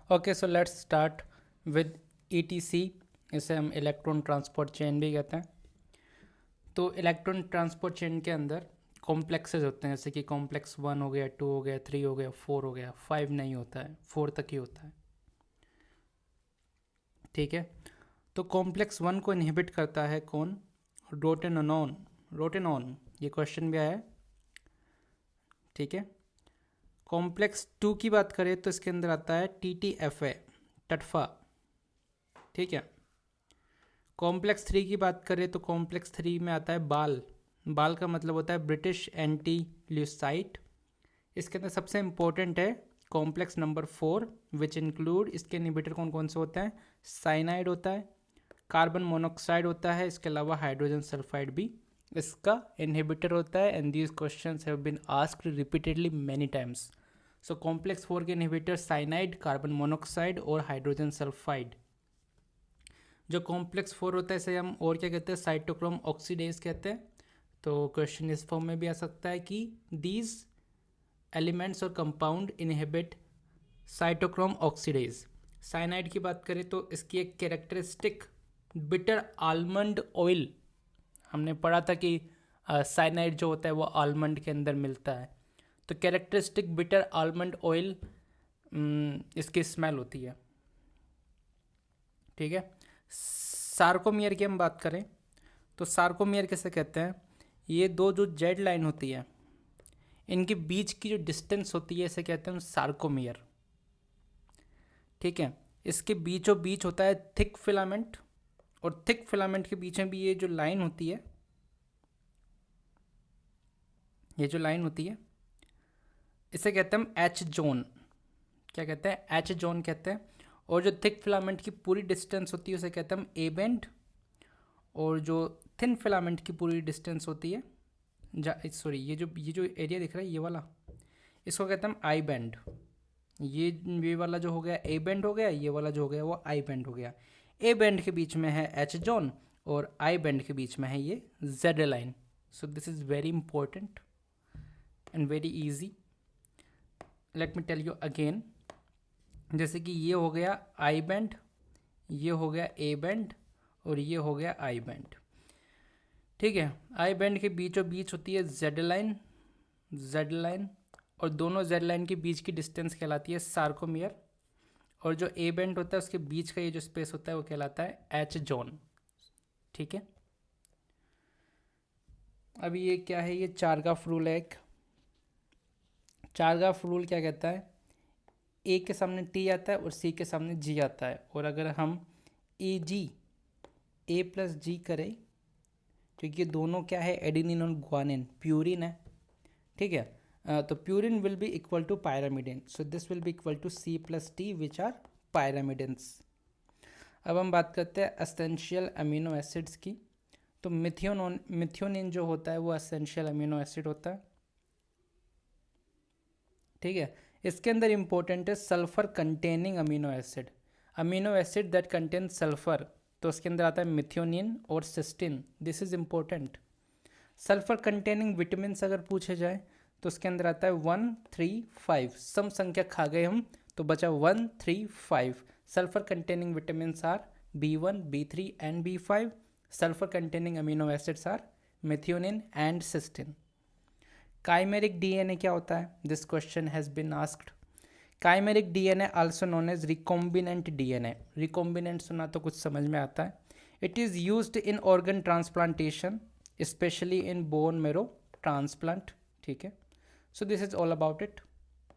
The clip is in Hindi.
Okay, so let's start with ETC। इसे हम इलेक्ट्रॉन ट्रांसपोर्ट चेन भी कहते हैं। तो इलेक्ट्रॉन ट्रांसपोर्ट चेन के अंदर कॉम्प्लेक्सेस होते हैं, जैसे कि कॉम्प्लेक्स 1 हो गया, 2 हो गया, 3 हो गया, 4 हो गया, 5 नहीं होता है, 4 तक ही होता है। ठीक है, तो कॉम्प्लेक्स 1 को इनहिबिट करता है कौन? रोटेनोन। रोटेनॉन, ये क्वेश्चन भी आया है। ठीक है, कॉम्प्लेक्स 2 की बात करें तो इसके अंदर आता है TTFA, टटफा। ठीक है, कॉम्प्लेक्स 3 की बात करें तो कॉम्प्लेक्स 3 में आता है बाल। बाल का मतलब होता है ब्रिटिश एंटी ल्यूसाइट। इसके अंदर सबसे इंपॉर्टेंट है कॉम्प्लेक्स नंबर 4, विच इंक्लूड, इसके इनहिबिटर कौन कौन से होते हैं? साइनाइड होता है, कार्बन मोनोऑक्साइड होता है, इसके अलावा हाइड्रोजन सल्फाइड भी इसका इनहिबिटर होता है। And these questions have been asked repeatedly many times. So complex 4 के इनहिबिटर साइनाइड, कार्बन मोनोऑक्साइड और हाइड्रोजन सल्फाइड। जो कॉम्प्लेक्स 4 होता है इसे हम और क्या कहते हैं? साइटोक्रोम ऑक्सीडेज कहते हैं। तो क्वेश्चन इस फॉर्म में भी आ सकता है कि दीज एलिमेंट्स और compound inhibit cytochrome oxidase. Cyanide की बात करें तो इसकी एक कैरेक्टरिस्टिक बिटर आलमंड ऑयल, हमने पढ़ा था कि साइनाइड जो होता है वो आलमंड के अंदर मिलता है। तो कैरेक्टरिस्टिक बिटर आलमंड ऑयल इसकी स्मेल होती है। ठीक है, सार्कोमियर की हम बात करें तो सार्कोमियर किसे कहते हैं? ये दो जो जेड लाइन होती है इनके बीच की जो डिस्टेंस होती है इसे कहते हैं सार्कोमियर। ठीक है, इसके बीचों बीच होता है थिक फिलामेंट, और थिक फिलामेंट के बीच में भी ये जो लाइन होती है, ये जो लाइन होती है इसे कहते हैं हम एच जोन। क्या कहते हैं? एच जोन कहते हैं। और जो थिक फिलामेंट की पूरी डिस्टेंस होती है उसे कहते हैं हम ए बैंड, और जो थिन फिलामेंट की पूरी डिस्टेंस होती है ये जो एरिया दिख रहा है ये वाला, इसको कहते हैं हम आई बैंड। ये वाला जो हो गया ए बैंड हो गया, ये वाला जो हो गया वो आई बैंड हो गया। ए बैंड के बीच में है एच जोन और आई बैंड के बीच में है ये Z line. So this is very important and very easy. Let me tell you again, जैसे कि ये हो गया आई बैंड, ये हो गया ए बैंड और ये हो गया आई बैंड। ठीक है, आई बैंड के बीचों बीच होती है जेड लाइन, जेड लाइन, और दोनों जेड लाइन के बीच की डिस्टेंस कहलाती है सार्कोमियर। और जो ए बैंड होता है उसके बीच का ये जो स्पेस होता है वो कहलाता है एच जोन। ठीक है, अभी ये क्या है? ये चारगाफ रूल है एक। चारगाफ रूल क्या कहता है? ए के सामने टी आता है और सी के सामने जी आता है, और अगर हम ए प्लस जी करें, क्योंकि दोनों क्या है? एडिनिन और ग्वानिन, प्यूरिन है। ठीक है, तो purine will be equal to pyrimidine, so this will be equal to C plus T which are pyrimidines. अब हम बात करते हैं एसेंशियल अमीनो एसिड्स की। तो मिथियोनिन जो होता है वो एसेंशियल अमीनो एसिड होता है। ठीक है, इसके अंदर इंपॉर्टेंट है sulphur containing amino acid, amino acid that contain sulphur. तो उसके अंदर आता है मिथियोनिन और cysteine. This is important. Sulphur containing vitamin अगर पूछे जाए तो उसके अंदर आता है 1, 3, 5। सम संख्या खा गए हम तो बचा 1, 3, 5। Sulphur containing vitamin are B1, B3 and B5। Sulphur containing amino acids are methionine and cysteine. Chimeric DNA क्या होता है? This question has been asked. Chimeric DNA also known as recombinant DNA. Recombinant सुना तो कुछ समझ में आता है। It is used in organ transplantation, specially in bone marrow transplant. ठीक है, so this is all about it.